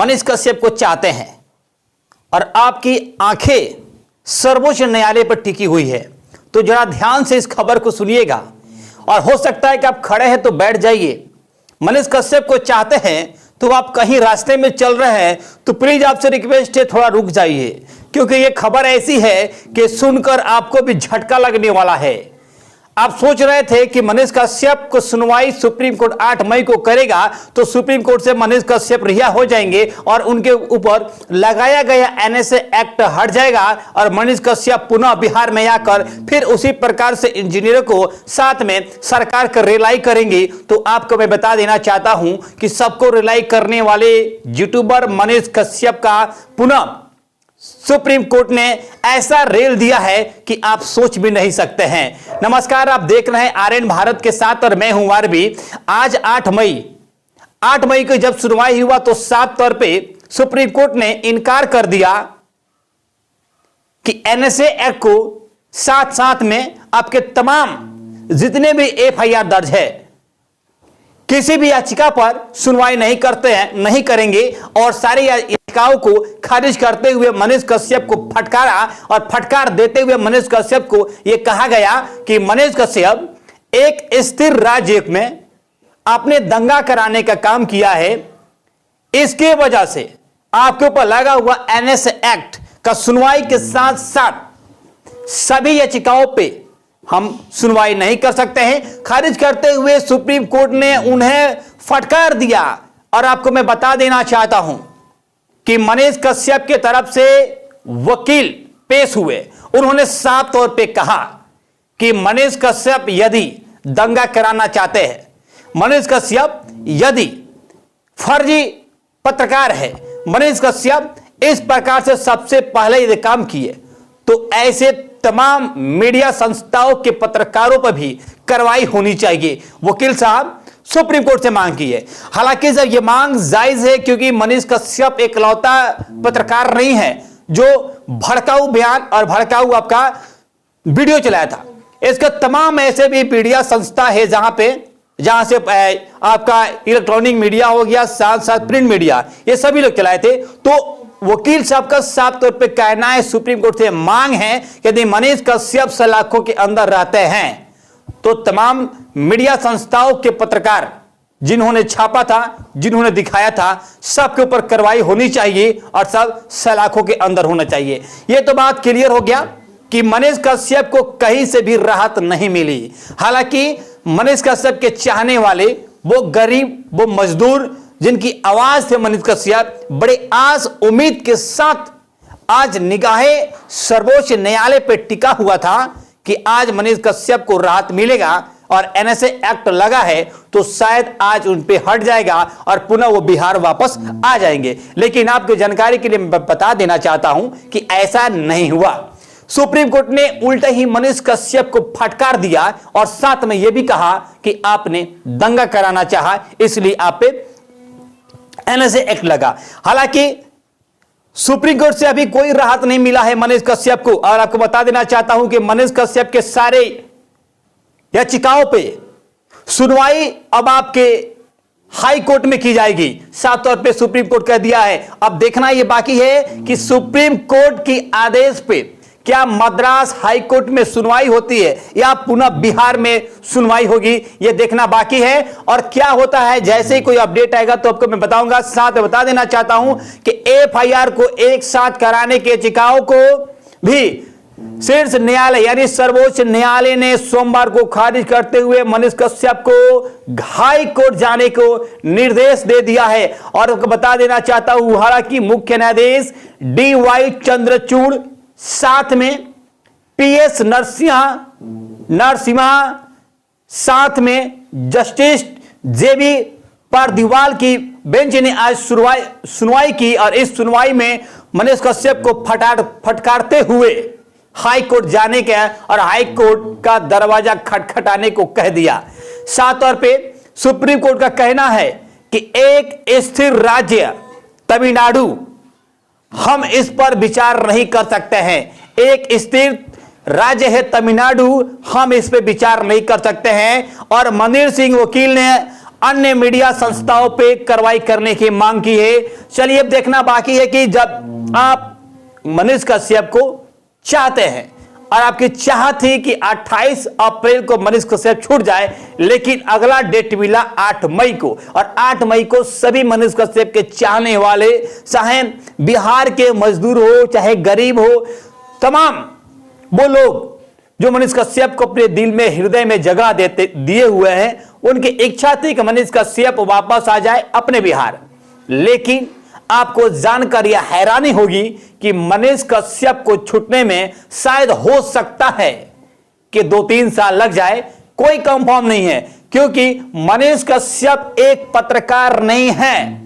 मनीष कश्यप को चाहते हैं और आपकी आंखें सर्वोच्च न्यायालय पर टिकी हुई है, तो जरा ध्यान से इस खबर को सुनिएगा और हो सकता है कि आप खड़े हैं तो बैठ जाइए। मनीष कश्यप को चाहते हैं तो आप कहीं रास्ते में चल रहे हैं तो प्लीज आपसे रिक्वेस्ट है थोड़ा रुक जाइए, क्योंकि ये खबर ऐसी है कि सुनकर आपको भी झटका लगने वाला है। आप सोच रहे थे कि मनीष कश्यप को सुनवाई सुप्रीम कोर्ट 8 मई को करेगा तो सुप्रीम कोर्ट से मनीष कश्यप रिहा हो जाएंगे और उनके ऊपर लगाया गया एनएसए एक्ट हट जाएगा और मनीष कश्यप पुनः बिहार में आकर फिर उसी प्रकार से इंजीनियरों को साथ में सरकार का रिलाई करेंगे। तो आपको मैं बता देना चाहता हूं कि सबको रिलाई करने वाले यूट्यूबर मनीष कश्यप का पुनः सुप्रीम कोर्ट ने ऐसा रेल दिया है कि आप सोच भी नहीं सकते हैं। नमस्कार, आप देख रहे हैं आर्यन भारत के साथ और मैं हूं आरबी। आज 8 मई को जब सुनवाई हुआ तो साफ तौर पे सुप्रीम कोर्ट ने इनकार कर दिया कि एनएसए एक्ट को साथ साथ में आपके तमाम जितने भी एफआईआर दर्ज है किसी भी याचिका पर सुनवाई नहीं करते हैं, नहीं करेंगे और सारी याचिकाओं को खारिज करते हुए मनीष कश्यप को फटकारा और फटकार देते हुए मनीष कश्यप को यह कहा गया कि मनीष कश्यप एक स्थिर राज्य में आपने दंगा कराने का काम किया है, इसके वजह से आपके ऊपर लगा हुआ एनएसए एक्ट का सुनवाई के साथ साथ सभी याचिकाओं पे हम सुनवाई नहीं कर सकते हैं। खारिज करते हुए सुप्रीम कोर्ट ने उन्हें फटकार दिया और आपको मैं बता देना चाहता हूं कि मनीष कश्यप की तरफ से वकील पेश हुए, उन्होंने साफ तौर पे कहा कि मनीष कश्यप यदि दंगा कराना चाहते हैं, मनीष कश्यप यदि फर्जी पत्रकार है, मनीष कश्यप इस प्रकार से सबसे पहले यदि काम किए तो ऐसे तमाम मीडिया संस्थाओं के पत्रकारों पर भी कार्रवाई होनी चाहिए। वकील साहब सुप्रीम कोर्ट से मांग की है। हालांकि जब यह मांग जायज है क्योंकि मनीष कश्यप एकलौता पत्रकार नहीं है जो भड़काऊ बयान और भड़काऊ आपका वीडियो चलाया था। इसका तमाम ऐसे भी मीडिया संस्था है जहां से आपका इलेक्ट्रॉनिक मीडिया हो गया, साथ साथ प्रिंट मीडिया, ये सभी लोग चलाए थे। तो वकील साहब का साफ तौर पे कहना है, सुप्रीम कोर्ट से मांग है कि यदि मनीष कश्यप सलाखों के अंदर रहते हैं तो तमाम मीडिया संस्थाओं के पत्रकार जिन्होंने छापा था, जिन्होंने दिखाया था, सबके ऊपर कार्रवाई होनी चाहिए और सब सलाखों के अंदर होना चाहिए। यह तो बात क्लियर हो गया कि मनीष कश्यप को कहीं से भी राहत नहीं मिली। हालांकि मनीष कश्यप के चाहने वाले, वो गरीब, वो मजदूर जिनकी आवाज से मनीष कश्यप बड़े आस उम्मीद के साथ आज निगाहें सर्वोच्च न्यायालय पर टिका हुआ था कि आज मनीष कश्यप को राहत मिलेगा और एनएसए एक्ट लगा है तो शायद आज उन पे हट जाएगा और पुनः वो बिहार वापस आ जाएंगे। लेकिन आपको जानकारी के लिए मैं बता देना चाहता हूं कि ऐसा नहीं हुआ। सुप्रीम कोर्ट ने उल्टा ही मनीष कश्यप को फटकार दिया और साथ में यह भी कहा कि आपने दंगा कराना चाहा, इसलिए आप पे एनएसए एक्ट लगा। हालांकि सुप्रीम कोर्ट से अभी कोई राहत नहीं मिला है मनीष कश्यप को और आपको बता देना चाहता हूं कि मनीष कश्यप के सारे याचिकाओं पे सुनवाई अब आपके हाई कोर्ट में की जाएगी। साफ तौर पे सुप्रीम कोर्ट कह दिया है। अब देखना यह बाकी है कि सुप्रीम कोर्ट की आदेश पे क्या मद्रास हाई कोर्ट में सुनवाई होती है या पुनः बिहार में सुनवाई होगी, यह देखना बाकी है। और क्या होता है, जैसे ही कोई अपडेट आएगा तो आपको मैं बताऊंगा। साथ में बता देना चाहता हूं कि एफआईआर को एक साथ कराने के याचिकाओं को भी शीर्ष न्यायालय यानी सर्वोच्च न्यायालय ने सोमवार को खारिज करते हुए मनीष कश्यप को हाई कोर्ट जाने को निर्देश दे दिया है। और आपको बता देना चाहता हूं, हालांकि मुख्य न्यायाधीश DY चंद्रचूड़ साथ में PS नरसिम्हा साथ में जस्टिस JB पारदीवाल की बेंच ने आज सुनवाई की और इस सुनवाई में मनीष कश्यप को फटकारते हुए हाई कोर्ट जाने का और हाई कोर्ट का दरवाजा खटखटाने को कह दिया। साफ तौर पे सुप्रीम कोर्ट का कहना है कि एक स्थिर राज्य तमिलनाडु, हम इस पर विचार नहीं कर सकते हैं। एक स्थिर राज्य है तमिलनाडु, हम इस पर विचार नहीं कर सकते हैं। और मनदीप सिंह वकील ने अन्य मीडिया संस्थाओं पे कार्रवाई करने की मांग की है। चलिए अब देखना बाकी है कि जब आप मनीष कश्यप को चाहते हैं और आपकी चाहत थी कि 28 अप्रैल को मनीष कश्यप छूट जाए, लेकिन अगला डेट मिला 8 मई को, और 8 मई को सभी मनीष कश्यप के चाहने वाले, चाहे बिहार के मजदूर हो चाहे गरीब हो, तमाम वो लोग जो मनीष कश्यप को अपने दिल में हृदय में जगह दिए हुए हैं, उनकी इच्छा थी कि मनीष कश्यप वापस आ जाए अपने बिहार। लेकिन आपको जानकर यह हैरानी होगी कि मनीष कश्यप को छूटने में शायद हो सकता है कि 2-3 साल लग जाए, कोई कंफर्म नहीं है, क्योंकि मनीष कश्यप एक पत्रकार नहीं है।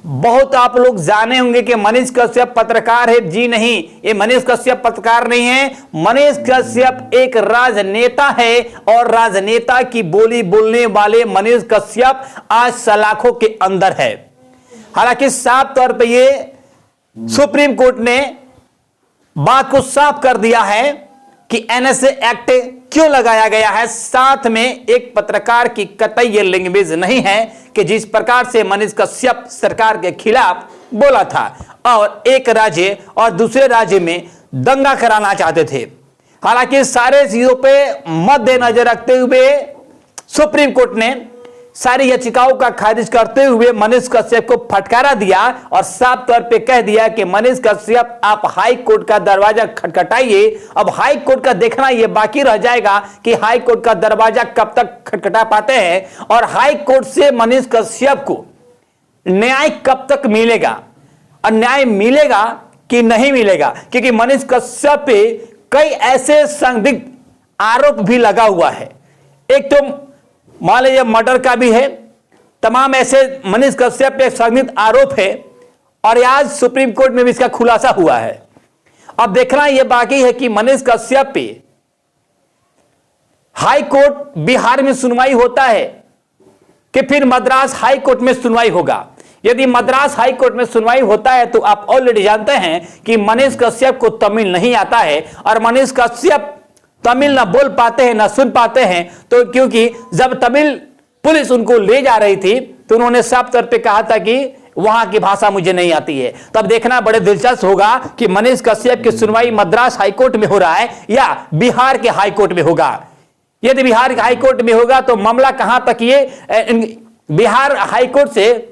बहुत आप लोग जाने होंगे कि मनीष कश्यप पत्रकार है, जी नहीं, ये मनीष कश्यप पत्रकार नहीं है। मनीष कश्यप एक राजनेता है, और राजनेता की बोली बोलने वाले मनीष कश्यप आज सलाखों के अंदर है। हालांकि साफ तौर पे ये सुप्रीम कोर्ट ने बात को साफ कर दिया है कि एनएसए एक्ट क्यों लगाया गया है। साथ में एक पत्रकार की कतई ये लैंग्वेज नहीं है कि जिस प्रकार से मनीष कश्यप सरकार के खिलाफ बोला था और एक राज्य और दूसरे राज्य में दंगा कराना चाहते थे। हालांकि सारे चीजों पे मद्देनजर रखते हुए सुप्रीम कोर्ट ने सारी याचिकाओं का खारिज करते हुए मनीष कश्यप को फटकारा दिया और साफ तौर पे कह दिया कि मनीष कश्यप आप हाई कोर्ट का दरवाजा खटखटाइए। अब हाई कोर्ट का देखना यह बाकी रह जाएगा कि हाई कोर्ट का दरवाजा कब तक खटखटा पाते हैं और हाई कोर्ट से मनीष कश्यप को न्याय कब तक मिलेगा, और न्याय मिलेगा कि नहीं मिलेगा, क्योंकि मनीष कश्यप पे कई ऐसे संदिग्ध आरोप भी लगा हुआ है। एक तो मान लीजिए मर्डर का भी है, तमाम ऐसे मनीष कश्यप पे संदिग्ध आरोप है, और आज सुप्रीम कोर्ट में भी इसका खुलासा हुआ है। अब देखना यह बाकी है कि मनीष कश्यप पे हाई कोर्ट बिहार में सुनवाई होता है कि फिर मद्रास हाई कोर्ट में सुनवाई होगा। यदि मद्रास हाई कोर्ट में सुनवाई होता है तो आप ऑलरेडी जानते हैं कि मनीष कश्यप को तमिल नहीं आता है, और मनीष कश्यप तमिल ना बोल पाते हैं ना सुन पाते हैं। तो क्योंकि जब तमिल पुलिस उनको ले जा रही थी तो उन्होंने साफ तौर पे कहा था कि वहां की भाषा मुझे नहीं आती है। तब देखना बड़े दिलचस्प होगा कि मनीष कश्यप की सुनवाई मद्रास हाईकोर्ट में हो रहा है या बिहार के हाईकोर्ट में होगा। यदि बिहार के हाईकोर्ट में होगा तो मामला कहां तक, ये बिहार हाईकोर्ट से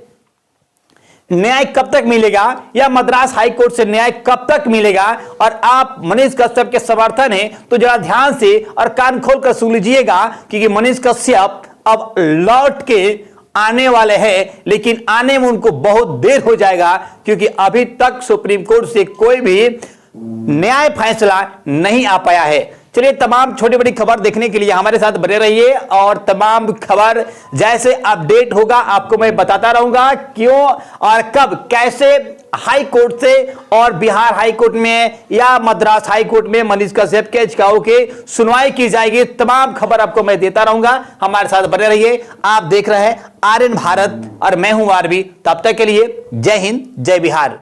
न्याय कब तक मिलेगा या मद्रास हाईकोर्ट से न्याय कब तक मिलेगा। और आप मनीष कश्यप के समर्थन है तो जरा ध्यान से और कान खोलकर सुन लीजिएगा, क्योंकि मनीष कश्यप अब लौट के आने वाले हैं, लेकिन आने में उनको बहुत देर हो जाएगा, क्योंकि अभी तक सुप्रीम कोर्ट से कोई भी न्याय फैसला नहीं आ पाया है। चलिए, तमाम छोटी बड़ी खबर देखने के लिए हमारे साथ बने रहिए, और तमाम खबर जैसे अपडेट होगा आपको मैं बताता रहूंगा क्यों और कब कैसे हाई कोर्ट से और बिहार हाई कोर्ट में या मद्रास हाई कोर्ट में मनीष कश्यप के याचिकाओं के सुनवाई की जाएगी। तमाम खबर आपको मैं देता रहूंगा, हमारे साथ बने रहिए। आप देख रहे हैं आर्यन भारत और मैं हूं आरबी। तब तक के लिए जय हिंद, जय बिहार।